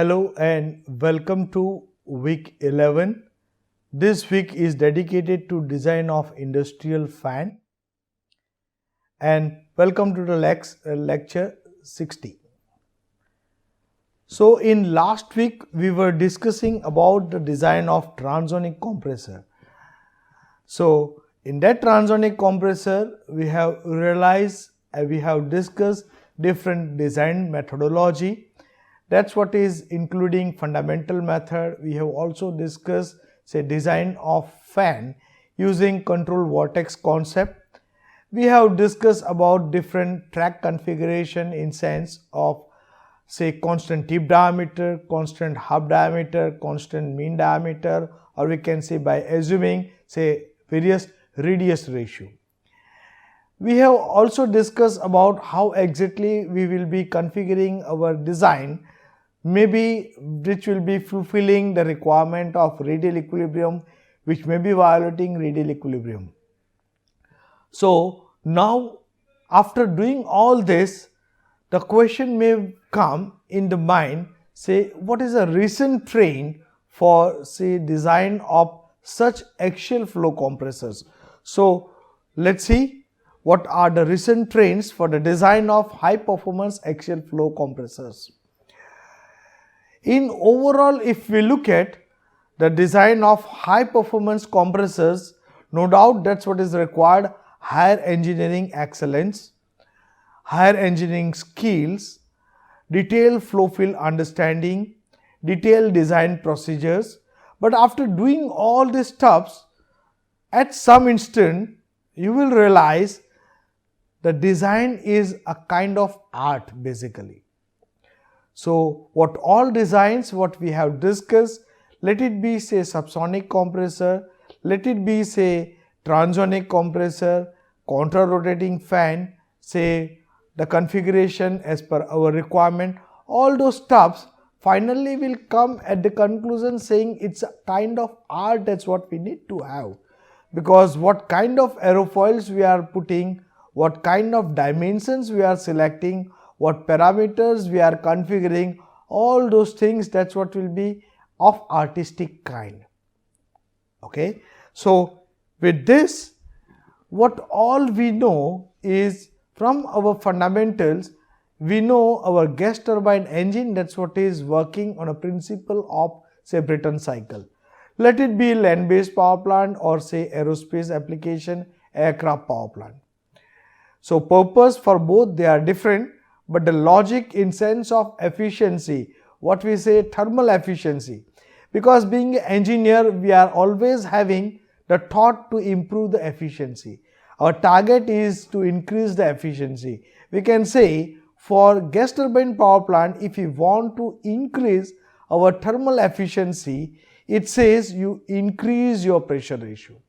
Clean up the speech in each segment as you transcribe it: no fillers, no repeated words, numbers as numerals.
Hello and welcome to week 11. This week is dedicated to design of industrial fan and welcome to the lecture 60. So in last week we were discussing about the design of transonic compressor. So in that transonic compressor we have realized we have discussed different design methodology. That's what is including fundamental method. We have also discussed design of fan using control vortex concept. We have discussed about different track configuration in sense of constant tip diameter, constant hub diameter, constant mean diameter, or we can say by assuming various radius ratio. We have also discussed about how exactly we will be configuring our design, maybe which will be fulfilling the requirement of radial equilibrium, which may be violating radial equilibrium. So now after doing all this, the question may come in the mind, what is a recent trend for design of such axial flow compressors. So let's see what are the recent trends for the design of high performance axial flow compressors. In overall, if we look at the design of high performance compressors, no doubt that's what is required: higher engineering excellence, higher engineering skills, detailed flow field understanding, detailed design procedures. But after doing all these steps, at some instant you will realize the design is a kind of art basically. So what all designs what we have discussed, let it be subsonic compressor, let it be transonic compressor, contra rotating fan, the configuration as per our requirement, all those steps finally will come at the conclusion saying it's a kind of art. That's what we need to have, because what kind of aerofoils we are putting, what kind of dimensions we are selecting, what parameters we are configuring, all those things, that's what will be of artistic kind. Okay. So with this, what all we know is from our fundamentals, we know our gas turbine engine, that's what is working on a principle of Brayton cycle. Let it be land based power plant or aerospace application, aircraft power plant. So purpose for both they are different, but the logic in sense of efficiency, what we say thermal efficiency, because being an engineer we are always having the thought to improve the efficiency. Our target is to increase the efficiency. We can say for gas turbine power plant, if you want to increase our thermal efficiency, it says you increase your pressure ratio.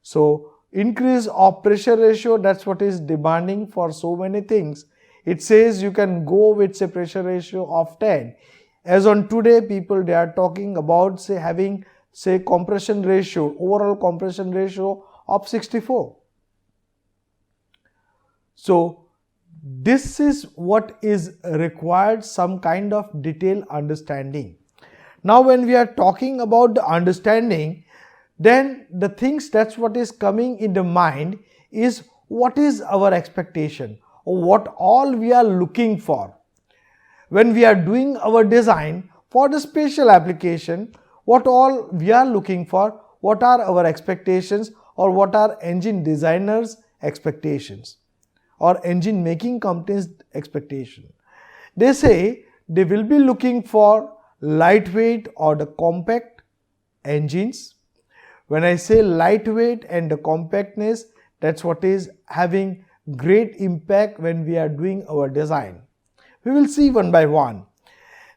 So increase of pressure ratio, that's what is demanding for so many things. It says you can go with pressure ratio of 10. As on today, people they are talking about having compression ratio, overall compression ratio of 64. So this is what is required, some kind of detailed understanding. Now when we are talking about the understanding, then the things that's what is coming in the mind is what is our expectation, or what all we are looking for. When we are doing our design for the special application, what all we are looking for, what are our expectations, or what are engine designers' expectations or engine making companies' expectation. They say they will be looking for lightweight or the compact engines. When I say lightweight and the compactness, that's what is having great impact when we are doing our design. We will see one by one.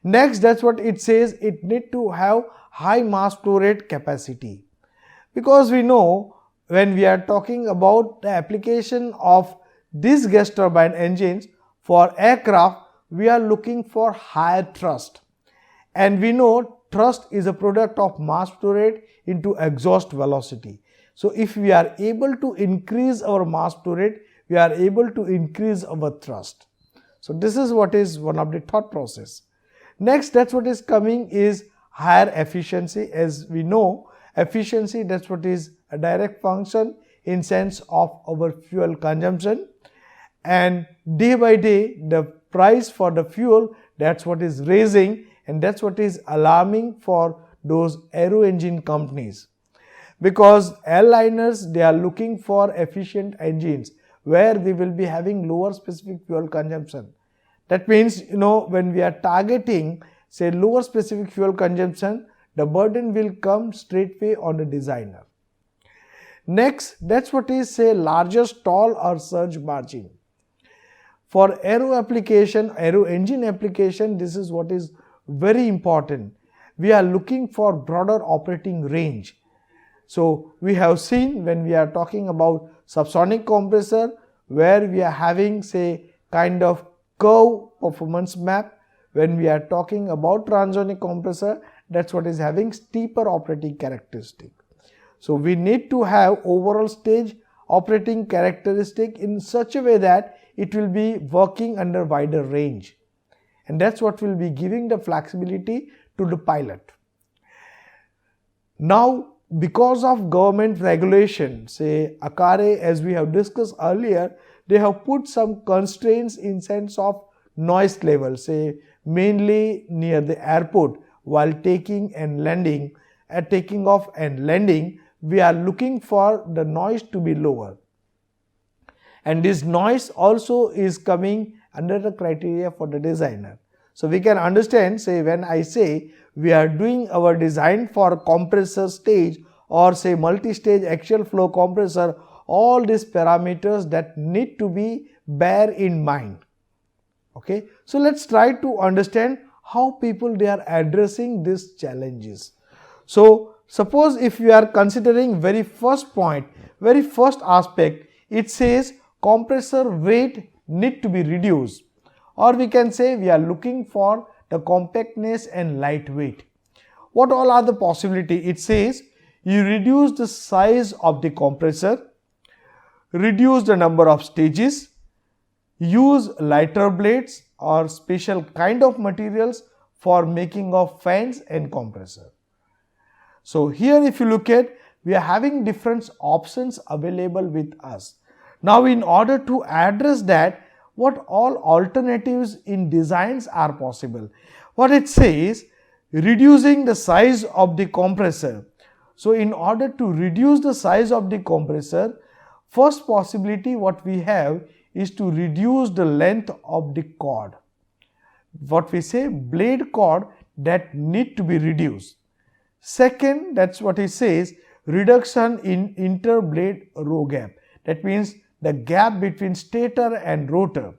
Next, that's what it says, it need to have high mass flow rate capacity, because we know when we are talking about the application of these gas turbine engines for aircraft, we are looking for higher thrust, and we know thrust is a product of mass flow rate into exhaust velocity. So if we are able to increase our mass flow rate, we are able to increase our thrust. So this is what is one of the thought process. Next, that's what is coming is higher efficiency. As we know, efficiency, that's what is a direct function in sense of our fuel consumption, and day by day the price for the fuel, that's what is raising, and that's what is alarming for those aero engine companies, because airliners, they are looking for efficient engines where they will be having lower specific fuel consumption. That means, when we are targeting say lower specific fuel consumption, the burden will come straightway on the designer. Next, that's what is say larger stall or surge margin. For aero application, aero engine application, this is what is very important. We are looking for broader operating range. So we have seen when we are talking about subsonic compressor, where we are having say kind of curve performance map. When we are talking about transonic compressor, that's what is having steeper operating characteristic. So we need to have overall stage operating characteristic in such a way that it will be working under wider range, and that's what will be giving the flexibility to the pilot. Now, because of government regulation, say ACARE, as we have discussed earlier, they have put some constraints in sense of noise level, say mainly near the airport while taking off and landing, we are looking for the noise to be lower, and this noise also is coming under the criteria for the designer. So we can understand, say when I say we are doing our design for compressor stage or say multi-stage axial flow compressor, all these parameters that need to be bear in mind. Okay, so let's try to understand how people they are addressing these challenges. So suppose if we are considering very first point, very first aspect, it says compressor weight need to be reduced, or we can say we are looking for the compactness and lightweight. What all are the possibility? It says you reduce the size of the compressor, reduce the number of stages, use lighter blades or special kind of materials for making of fans and compressor. So here if you look at, we are having different options available with us. Now in order to address that, what all alternatives in designs are possible? What it says, reducing the size of the compressor. So in order to reduce the size of the compressor, first possibility what we have is to reduce the length of the cord. What we say, blade cord that need to be reduced. Second, that's what it says, reduction in interblade row gap. That means the gap between stator and rotor,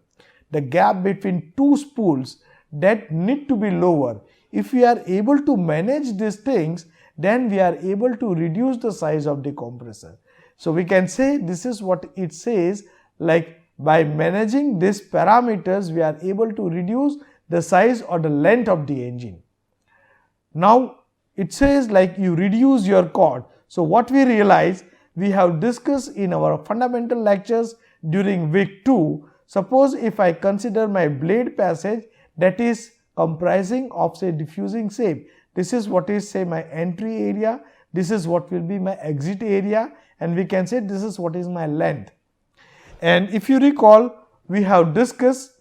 the gap between two spools, that need to be lower. If we are able to manage these things, then we are able to reduce the size of the compressor. So we can say this is what it says, like by managing these parameters, we are able to reduce the size or the length of the engine. Now it says like you reduce your cord. So what we realize, we have discussed in our fundamental lectures during week 2. Suppose if I consider my blade passage that is comprising of say diffusing shape, this is what is say my entry area, this is what will be my exit area, and we can say this is what is my length. And if you recall, we have discussed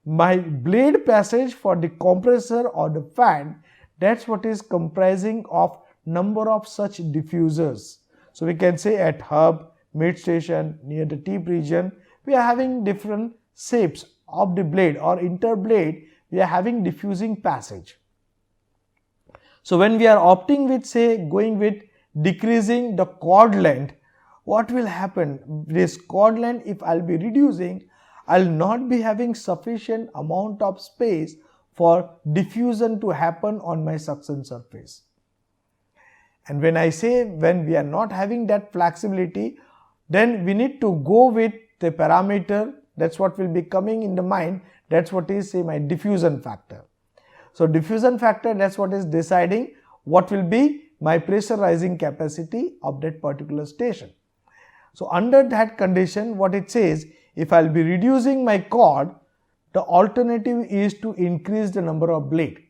my blade passage for the compressor or the fan, that's what is comprising of number of such diffusers. So we can say at hub, mid station, near the tip region, we are having different shapes of the blade, or interblade, we are having diffusing passage. So when we are opting with say going with decreasing the cord length, what will happen? This cord length, if I'll be reducing, I'll not be having sufficient amount of space for diffusion to happen on my suction surface. And when I say when we are not having that flexibility, then we need to go with the parameter, that's what will be coming in the mind, that's what is say my diffusion factor. So diffusion factor, that's what is deciding what will be my pressurizing capacity of that particular station. So under that condition, what it says, if I'll be reducing my cord, the alternative is to increase the number of blade.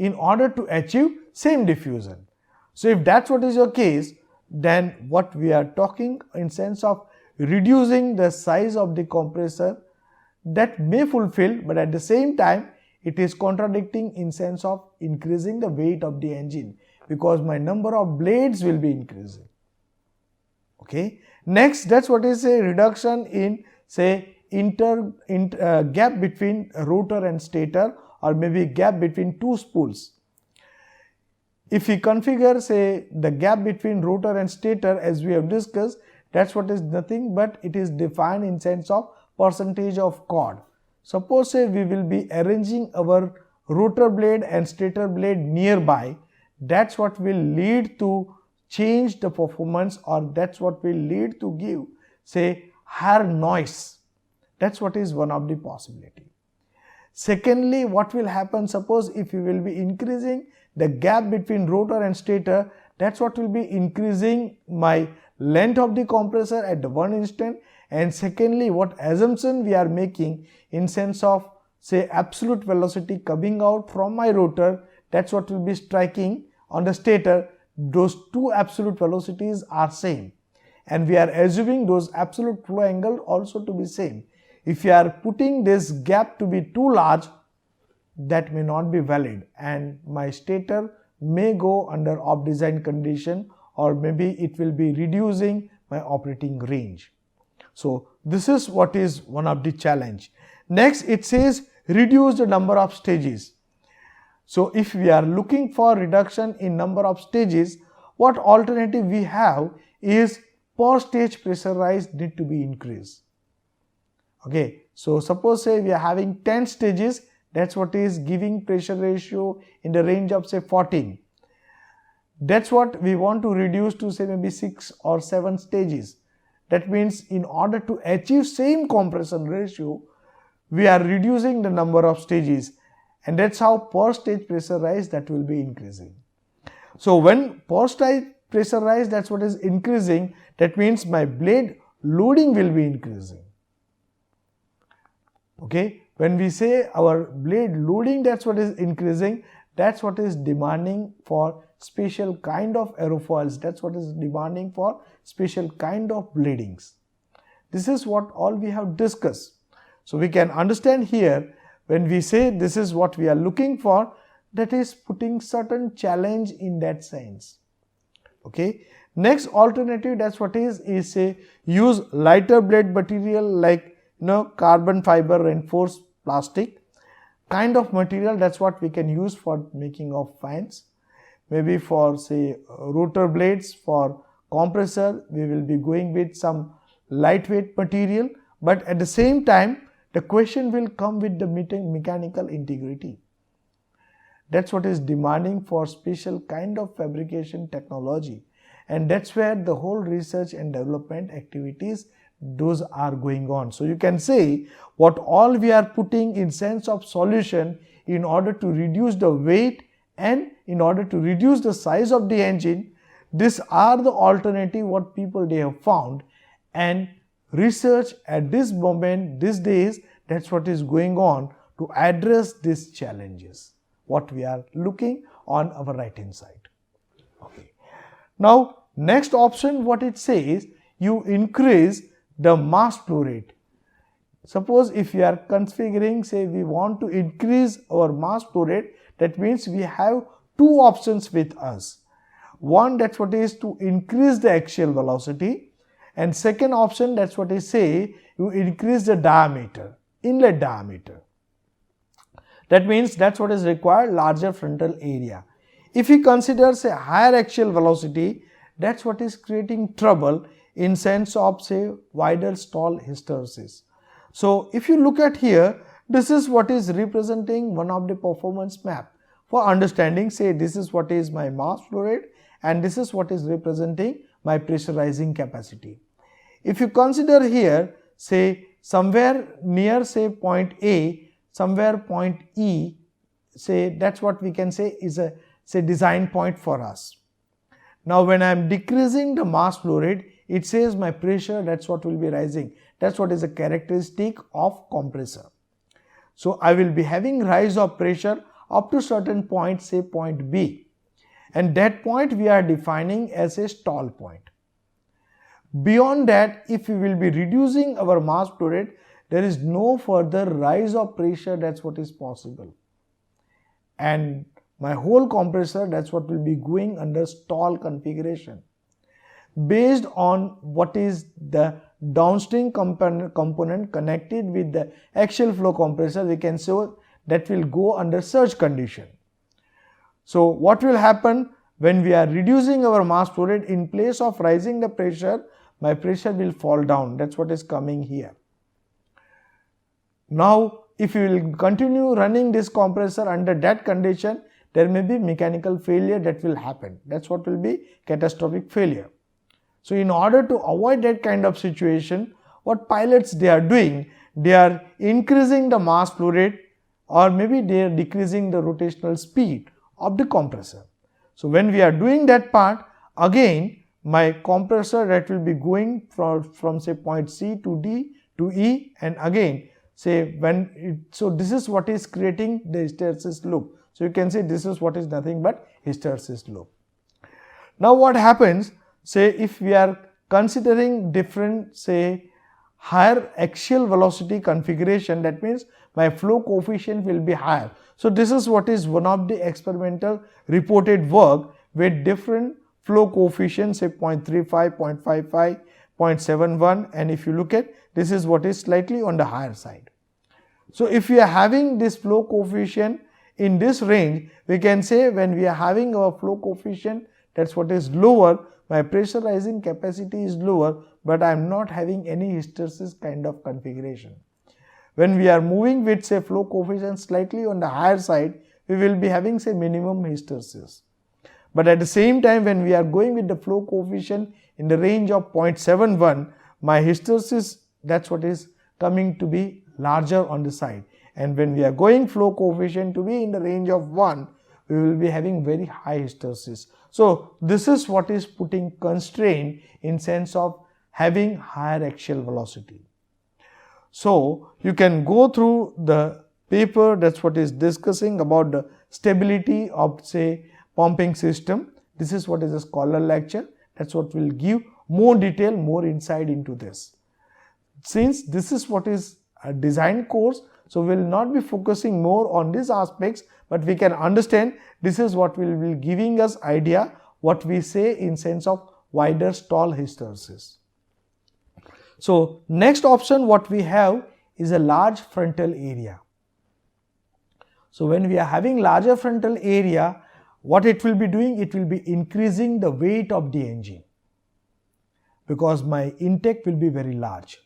in order to achieve same diffusion. So if that's what is your case, then what we are talking in sense of reducing the size of the compressor, that may fulfill, but at the same time it is contradicting in sense of increasing the weight of the engine, because my number of blades will be increasing. Okay. Next, that's what is a reduction in say gap between rotor and stator, or maybe gap between two spools. If we configure say the gap between rotor and stator as we have discussed, that's what is nothing but it is defined in sense of percentage of chord. Suppose say we will be arranging our rotor blade and stator blade nearby, that's what will lead to change the performance, or that's what will lead to give say higher noise. That's what is one of the possibility. Secondly, what will happen, suppose if you will be increasing the gap between rotor and stator, that's what will be increasing my length of the compressor at the one instant. And secondly, what assumption we are making in sense of say absolute velocity coming out from my rotor, that's what will be striking on the stator. Those two absolute velocities are same, and we are assuming those absolute flow angle also to be same. If you are putting this gap to be too large, that may not be valid, and my stator may go under off design condition, or maybe it will be reducing my operating range. So this is what is one of the challenge. Next, it says reduce the number of stages. So if we are looking for reduction in number of stages, what alternative we have is per stage pressure rise need to be increased. Okay, so suppose say we are having 10 stages, that's what is giving pressure ratio in the range of say 14. That's what we want to reduce to say maybe 6 or 7 stages. That means in order to achieve same compression ratio, we are reducing the number of stages, and that's how per stage pressure rise that will be increasing. So when per stage pressure rise, that's what is increasing, that means my blade loading will be increasing. Okay, when we say our blade loading, that's what is increasing, that's what is demanding for special kind of aerofoils, that's what is demanding for special kind of bladings. This is what all we have discussed. So we can understand here, when we say this is what we are looking for, that is putting certain challenge in that sense. Okay. Next alternative, that's what is say use lighter blade material like carbon fiber reinforced plastic kind of material, that's what we can use for making of fans. Maybe for say rotor blades, for compressor, we will be going with some lightweight material, but at the same time the question will come with the mechanical integrity. That's what is demanding for special kind of fabrication technology, and that's where the whole research and development activities those are going on. So you can say what all we are putting in sense of solution in order to reduce the weight and in order to reduce the size of the engine, these are the alternative what people they have found, and research at this moment, these days, that's what is going on to address these challenges, what we are looking on our right hand side. Okay. Now next option, what it says, you increase the mass flow rate. Suppose if we are configuring, say we want to increase our mass flow rate, that means we have two options with us. One, that's what is to increase the axial velocity, and second option, that's what is say you increase the diameter, inlet diameter. That means that's what is required, larger frontal area. If we consider say higher axial velocity, that's what is creating trouble in sense of say wider stall hysteresis. So if you look at here, this is what is representing one of the performance map for understanding, say this is what is my mass flow rate and this is what is representing my pressurizing capacity. If you consider here, say somewhere near say point A, somewhere point E, say that's what we can say is a say design point for us. Now when I am decreasing the mass flow rate, it says my pressure, that's what will be rising. That's what is a characteristic of compressor. So I will be having rise of pressure up to certain point, say point B, and that point we are defining as a stall point. Beyond that, if we will be reducing our mass flow rate, there is no further rise of pressure, that's what is possible. And my whole compressor, that's what will be going under stall configuration. Based on what is the downstream component connected with the axial flow compressor, we can say that will go under surge condition. So what will happen when we are reducing our mass flow rate, in place of rising the pressure, my pressure will fall down. That's what is coming here. Now if you will continue running this compressor under that condition, there may be mechanical failure that will happen. That's what will be catastrophic failure. So in order to avoid that kind of situation, what pilots they are doing, they are increasing the mass flow rate, or maybe they are decreasing the rotational speed of the compressor. So when we are doing that part, again my compressor that will be going from say point C to D to E, and again say so this is what is creating the hysteresis loop. So you can say this is what is nothing but hysteresis loop. Now what happens, say if we are considering different, say higher axial velocity configuration, that means my flow coefficient will be higher. So this is what is one of the experimental reported work with different flow coefficients, say 0.35, 0.55, 0.71, and if you look at, this is what is slightly on the higher side. So if we are having this flow coefficient in this range, we can say when we are having our flow coefficient, that's what is lower, my pressurizing capacity is lower, but I am not having any hysteresis kind of configuration. When we are moving with say flow coefficient slightly on the higher side, we will be having say minimum hysteresis. But at the same time, when we are going with the flow coefficient in the range of 0.71, my hysteresis, that's what is coming to be larger on the side. And when we are going flow coefficient to be in the range of 1, we will be having very high hysteresis. So this is what is putting constraint in sense of having higher axial velocity. So you can go through the paper, that's what is discussing about the stability of say pumping system. This is what is a scholar lecture, that's what will give more detail, more insight into this. Since this is what is a design course, so we will not be focusing more on these aspects, but we can understand this is what will be giving us idea what we say in sense of wider stall hysteresis. So next option what we have is a large frontal area. So when we are having larger frontal area, what it will be doing, it will be increasing the weight of the engine, because my intake will be very large.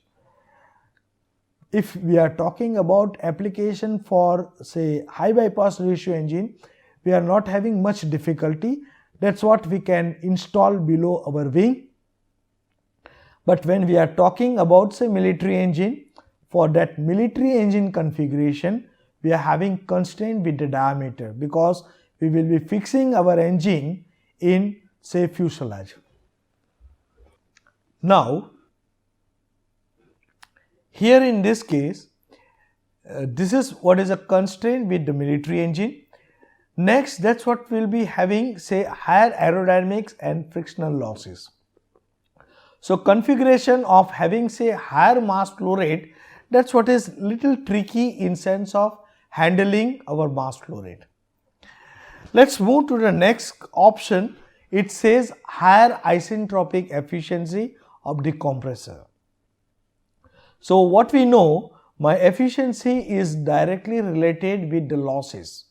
If we are talking about application for say high bypass ratio engine, we are not having much difficulty. That's what we can install below our wing. But when we are talking about say military engine, for that military engine configuration, we are having constraint with the diameter, because we will be fixing our engine in say fuselage. Now here in this case, this is what is a constraint with the military engine. Next, that's what will be having say higher aerodynamics and frictional losses. So configuration of having say higher mass flow rate, that's what is little tricky in sense of handling our mass flow rate. Let's move to the next option. It says higher isentropic efficiency of the compressor. So what we know, my efficiency is directly related with the losses.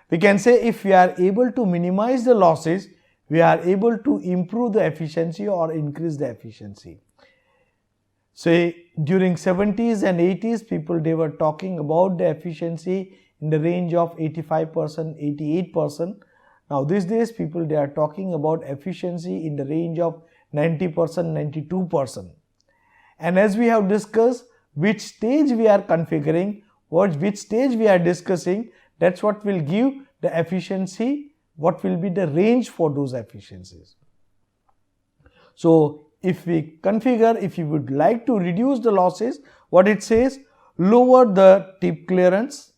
We can say if we are able to minimize the losses, we are able to improve the efficiency or increase the efficiency. Say during 70s and 80s, people they were talking about the efficiency in the range of 85%, 88%. Now these days people they are talking about efficiency in the range of 90%, 92%. And as we have discussed which stage we are configuring, which stage we are discussing, that's what will give the efficiency, what will be the range for those efficiencies. So if we configure, if you would like to reduce the losses, what it says, lower the tip clearance,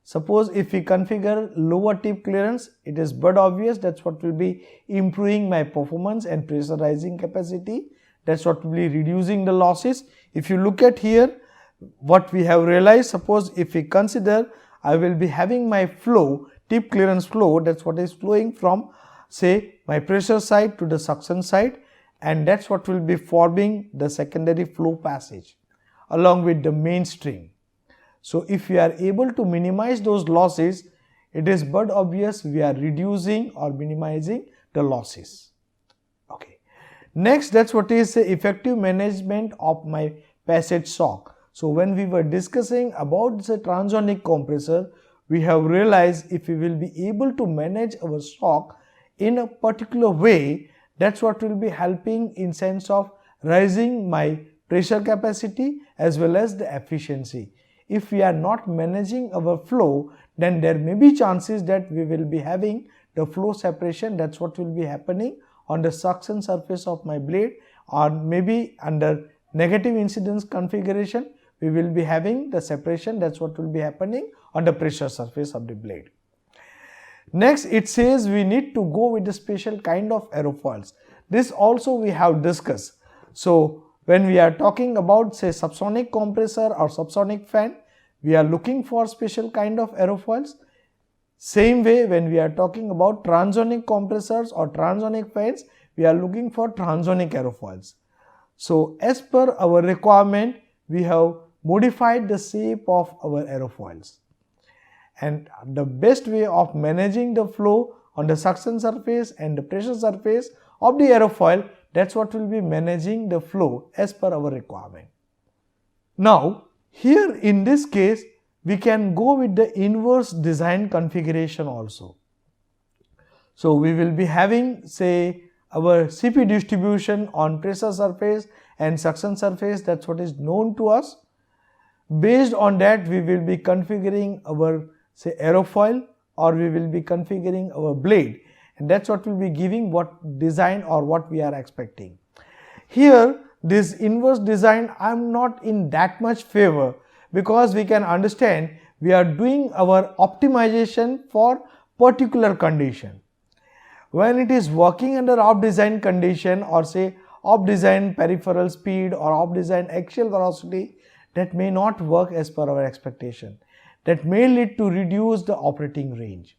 Suppose if we configure lower tip clearance, it is but obvious that's what will be improving my performance and pressurizing capacity. That's what will be reducing the losses. If you look at here, what we have realized, suppose if we consider I will be having my flow, tip clearance flow, that's what is flowing from say my pressure side to the suction side, and that's what will be forming the secondary flow passage along with the mainstream. So if we are able to minimize those losses, it is but obvious we are reducing or minimizing the losses. Okay. Next, that's what is effective management of my passage shock. So when we were discussing about the transonic compressor, we have realized if we will be able to manage our shock in a particular way, that's what will be helping in sense of raising my pressure capacity as well as the efficiency. If we are not managing our flow, then there may be chances that we will be having the flow separation. That's what will be happening on the suction surface of my blade, or maybe under negative incidence configuration we will be having the separation. That's what will be happening on the pressure surface of the blade. Next, it says we need to go with the special kind of aerofoils. This also we have discussed. So when we are talking about say subsonic compressor or subsonic fan, we are looking for special kind of aerofoils. Same way when we are talking about transonic compressors or transonic fans, we are looking for transonic aerofoils. So as per our requirement, we have modified the shape of our aerofoils. And the best way of managing the flow on the suction surface and the pressure surface of the aerofoil, that's what will be managing the flow as per our requirement. Now, here in this case, we can go with the inverse design configuration also. So we will be having say our CP distribution on pressure surface and suction surface, that's what is known to us. Based on that, we will be configuring our say aerofoil, or we will be configuring our blade, and that's what will be giving what design or what we are expecting. Here this inverse design I am not in that much favor, because we can understand we are doing our optimization for particular condition. When it is working under off design condition, or say off design peripheral speed or off design axial velocity, that may not work as per our expectation. That may lead to reduce the operating range.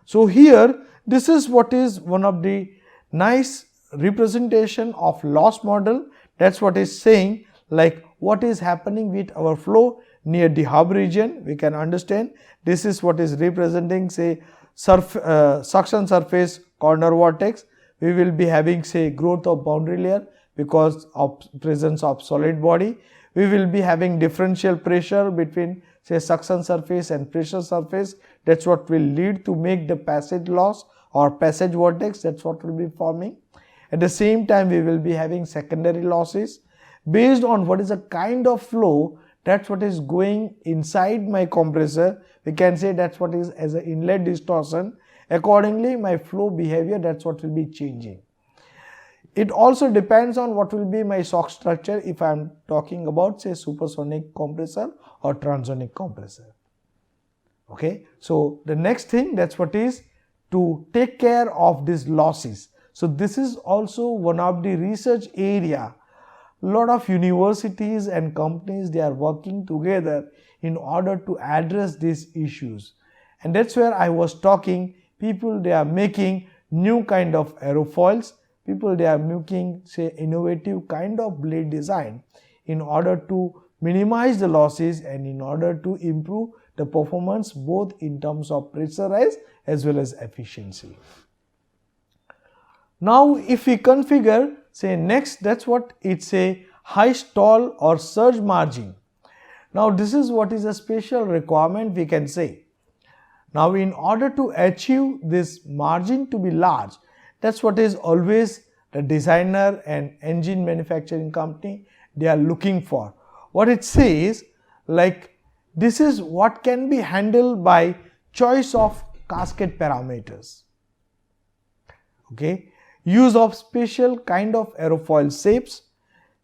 So here this is what is one of the nice representation of loss model. That's what is saying like what is happening with our flow near the hub region. We can understand this is what is representing say suction surface corner vortex. We will be having say growth of boundary layer because of presence of solid body. We will be having differential pressure between say suction surface and pressure surface. That's what will lead to make the passage loss or passage vortex. That's what will be forming. At the same time, we will be having secondary losses based on what is the kind of flow. That's what is going inside my compressor. We can say that's what is as an inlet distortion. Accordingly, my flow behavior, that's what will be changing. It also depends on what will be my shock structure if I am talking about say supersonic compressor or transonic compressor. Okay, so the next thing, that's what is to take care of these losses. So this is also one of the research area. Lot of universities and companies, they are working together in order to address these issues, and that's where I was talking. People, they are making new kind of aerofoils. People, they are making say innovative kind of blade design in order to minimize the losses and in order to improve the performance both in terms of pressurize as well as efficiency. Now if we configure say next, that's what it's a high stall or surge margin. Now this is what is a special requirement we can say. Now in order to achieve this margin to be large, that's what is always the designer and engine manufacturing company, they are looking for. What it says like this is what can be handled by choice of cascade parameters. Okay, use of special kind of aerofoil shapes,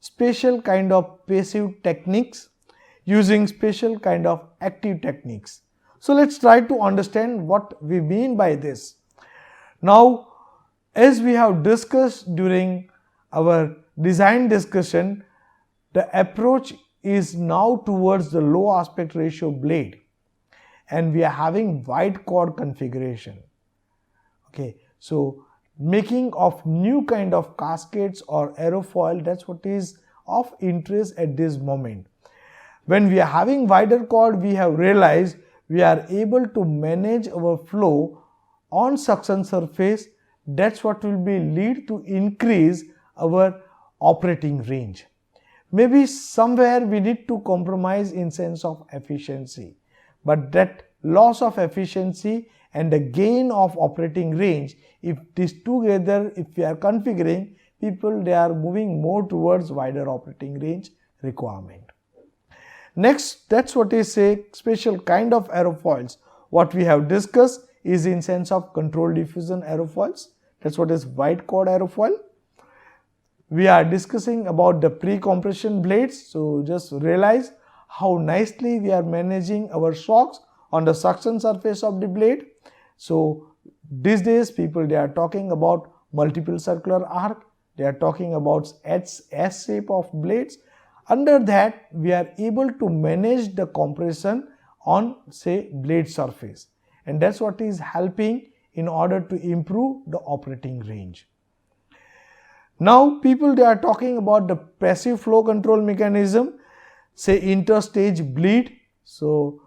special kind of passive techniques, using special kind of active techniques. So let's try to understand what we mean by this. Now, as we have discussed during our design discussion, the approach is now towards the low aspect ratio blade, and we are having wide chord configuration. Okay, so making of new kind of cascades or aerofoil, that's what is of interest at this moment. When we are having wider chord, we have realized we are able to manage our flow on suction surface. That's what will be lead to increase our operating range. Maybe somewhere we need to compromise in sense of efficiency, but that loss of efficiency and the gain of operating range, if these together, if we are configuring, people they are moving more towards wider operating range requirement. Next, that's what is a special kind of aerofoils. What we have discussed is in sense of controlled diffusion aerofoils. That's what is wide chord aerofoil. We are discussing about the pre-compression blades. So just realize how nicely we are managing our shocks on the suction surface of the blade. So these days people they are talking about multiple circular arc. They are talking about S shape of blades. Under that, we are able to manage the compression on say blade surface, and that's what is helping in order to improve the operating range. Now people they are talking about the passive flow control mechanism, say interstage bleed. So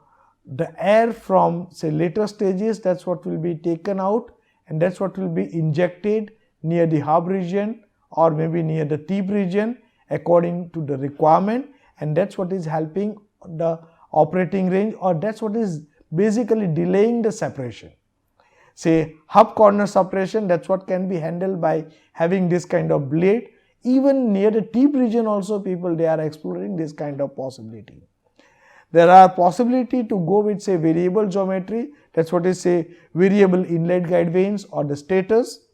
the air from say later stages, that's what will be taken out, and that's what will be injected near the hub region or maybe near the tip region according to the requirement, and that's what is helping the operating range, or that's what is basically delaying the separation. Say hub corner separation, that's what can be handled by having this kind of blade. Even near the tip region also people they are exploring this kind of possibility. There are possibility to go with say variable geometry, that's what is say variable inlet guide vanes or the stators.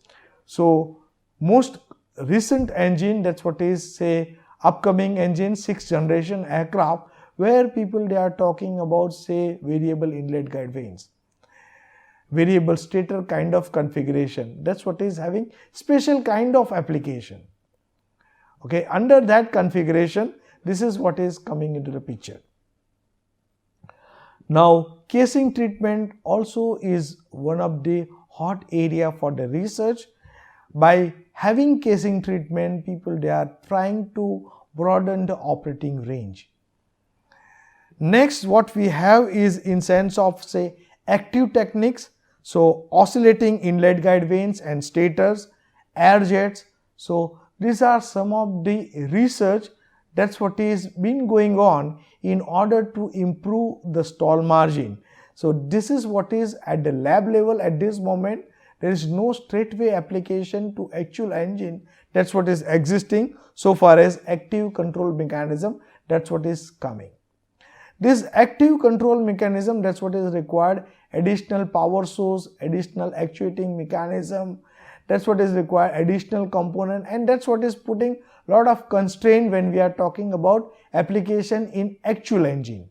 So most recent engine, that's what is say upcoming engine 6th generation aircraft, where people they are talking about say variable inlet guide vanes, variable stator kind of configuration. That's what is having special kind of application. Okay, under that configuration, this is what is coming into the picture. Now casing treatment also is one of the hot area for the research. By having casing treatment, people they are trying to broaden the operating range. Next, what we have is in sense of say active techniques. So oscillating inlet guide vanes and stators, air jets. So these are some of the research that's what is been going on in order to improve the stall margin. So this is what is at the lab level at this moment. There is no straightway application to actual engine. That's what is existing so far as active control mechanism. That's what is coming. This active control mechanism, that's what is required. Additional power source, additional actuating mechanism, that's what is required, additional component, and that's what is putting a lot of constraint when we are talking about application in actual engine.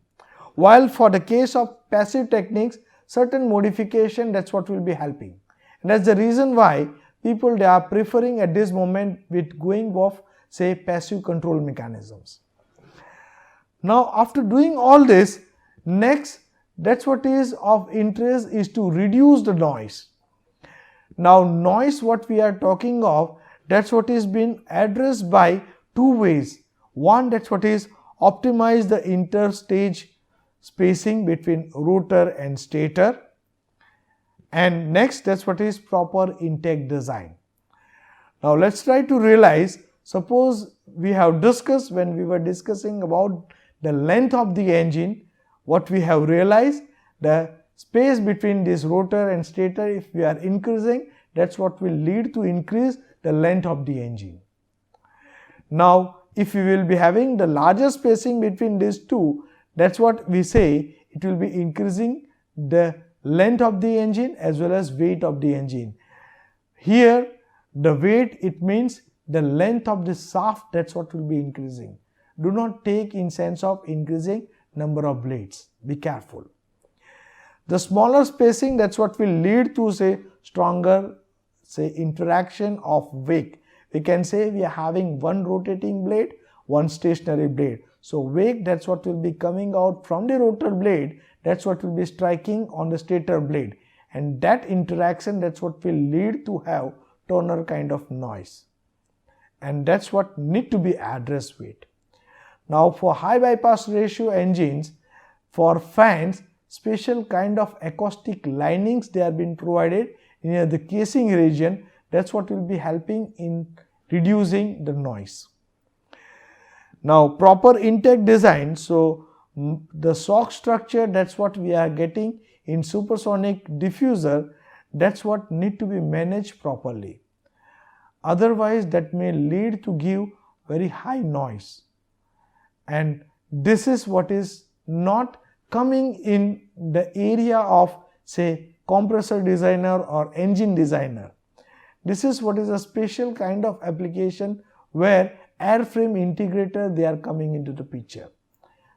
While for the case of passive techniques, certain modification, that's what will be helping. And that's the reason why people they are preferring at this moment with going off say passive control mechanisms. Now after doing all this, next that's what is of interest is to reduce the noise. Now noise what we are talking of, that's what is being addressed by two ways. One, that's what is optimize the interstage spacing between rotor and stator, and next that's what is proper intake design. Now let's try to realize, suppose we have discussed when we were discussing about the length of the engine, what we have realized, the space between this rotor and stator, if we are increasing, that's what will lead to increase the length of the engine. Now if we will be having the larger spacing between these two, that's what we say it will be increasing the length of the engine as well as weight of the engine. Here the weight, it means the length of the shaft, that's what will be increasing. Do not take in sense of increasing number of blades, be careful. The smaller spacing, that's what will lead to say stronger interaction of wake. We can say we are having one rotating blade, one stationary blade. So wake, that's what will be coming out from the rotor blade, that's what will be striking on the stator blade, and that interaction, that's what will lead to have toner kind of noise, and that's what need to be addressed with. Now for high bypass ratio engines, for fans, special kind of acoustic linings they have been provided near the casing region, that's what will be helping in reducing the noise. Now proper intake design, so the shock structure, that's what we are getting in supersonic diffuser, that's what need to be managed properly. Otherwise that may lead to give very high noise, and this is what is not coming in the area of say compressor designer or engine designer. This is what is a special kind of application where airframe integrator they are coming into the picture.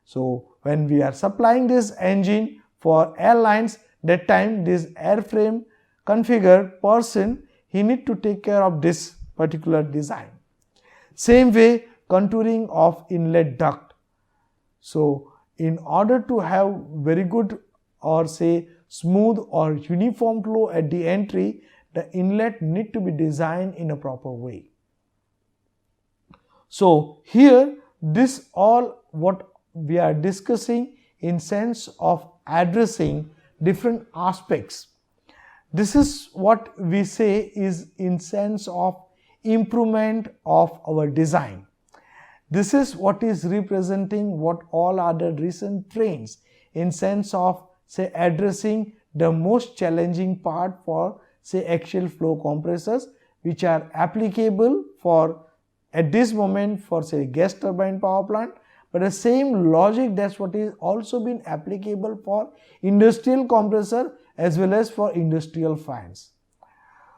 So when we are supplying this engine for airlines, that time this airframe configure person, he need to take care of this particular design. Same way contouring of inlet duct. So in order to have very good or say smooth or uniform flow at the entry, the inlet need to be designed in a proper way. So here this all what we are discussing in sense of addressing different aspects. This is what we say is in sense of improvement of our design. This is what is representing what all are the recent trends in sense of say addressing the most challenging part for say axial flow compressors, which are applicable for at this moment for say gas turbine power plant, but the same logic that's what is also been applicable for industrial compressor as well as for industrial fans.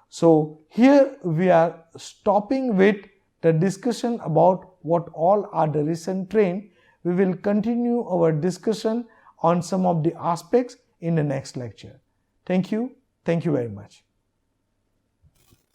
So here we are stopping with the discussion about what all are the recent trend. We will continue our discussion on some of the aspects in the next lecture. Thank you very much.